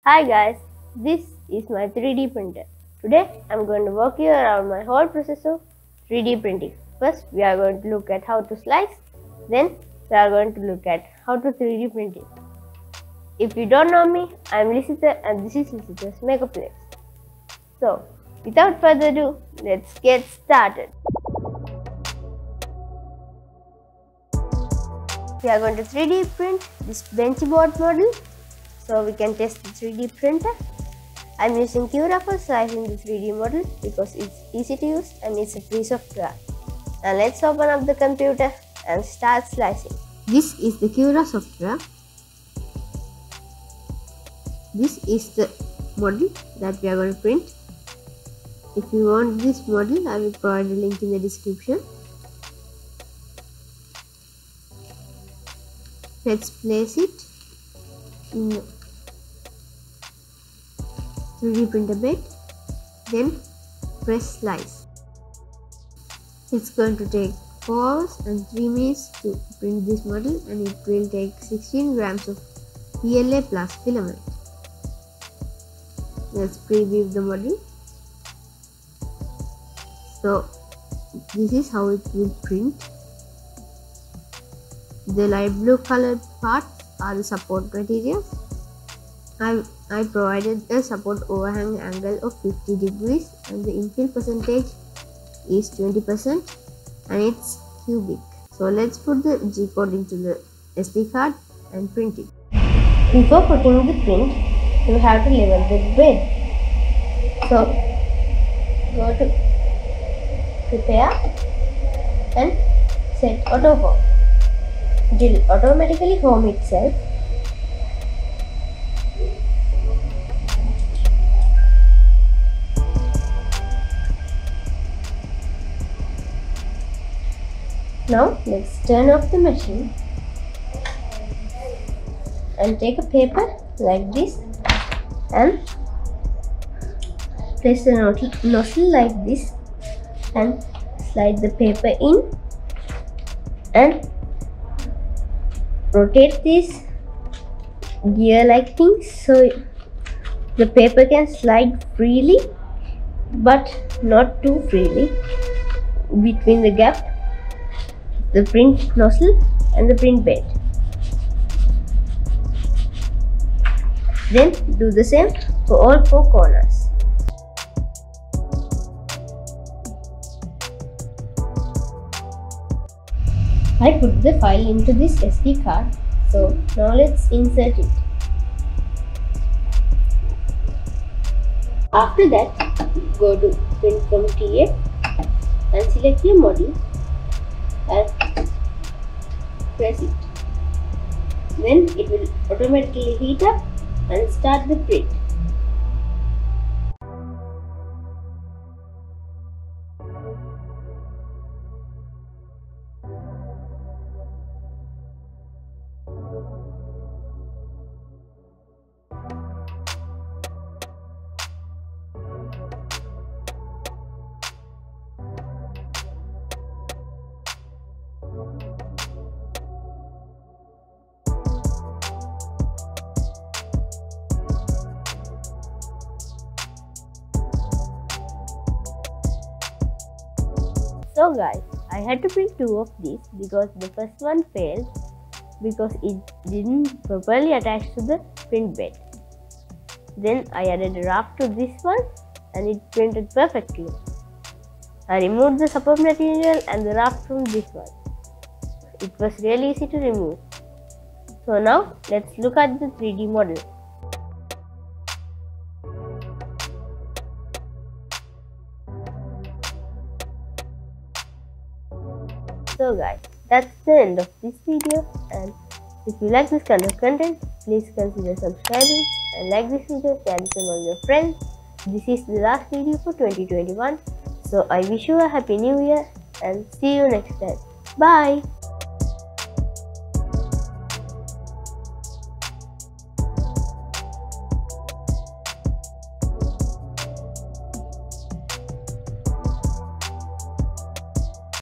Hi guys, this is my 3D printer. Today I'm going to walk you around my whole process of 3D printing. First we are going to look at how to slice, then we are going to look at how to 3D print it. If you don't know me, I am Lisitha and this is Lisitha's Makeup Place. So without further ado, let's get started. We are going to 3D print this benchy board model so we can test the 3D printer. I am using Cura for slicing the 3D model because it's easy to use and it's a free software. Now let's open up the computer and start slicing. This is the Cura software. This is the model that we are going to print. If you want this model, I will provide a link in the description. Let's place it in the 3D printer bed, then press slice. It's going to take 4 hours and 3 minutes to print this model, and it will take 16 grams of PLA plus filament. Let's preview the model. So this is how it will print. The light blue colored parts are the support materials. I provided a support overhang angle of 50 degrees and the infill percentage is 20% and it's cubic. So let's put the G code into the SD card and print it. Before putting the print, you have to level the bed. So go to prepare and set auto home. It will automatically home itself. Now let's turn off the machine and take a paper like this and place the nozzle like this and slide the paper in and rotate this gear like things so the paper can slide freely but not too freely between the gap, the print nozzle and the print bed. Then do the same for all 4 corners. I put the file into this SD card, so now let's insert it. After that, go to print from TF and select your model and press it. Then it will automatically heat up and start the print. So guys, I had to print 2 of these because the first one failed because it didn't properly attach to the print bed. Then I added a raft to this one and it printed perfectly. I removed the support material and the raft from this one. It was really easy to remove. So now let's look at the 3D model. So guys, that's the end of this video, and if you like this kind of content, please consider subscribing and like this video, share it among your friends. This is the last video for 2021, so I wish you a happy new year and see you next time. Bye!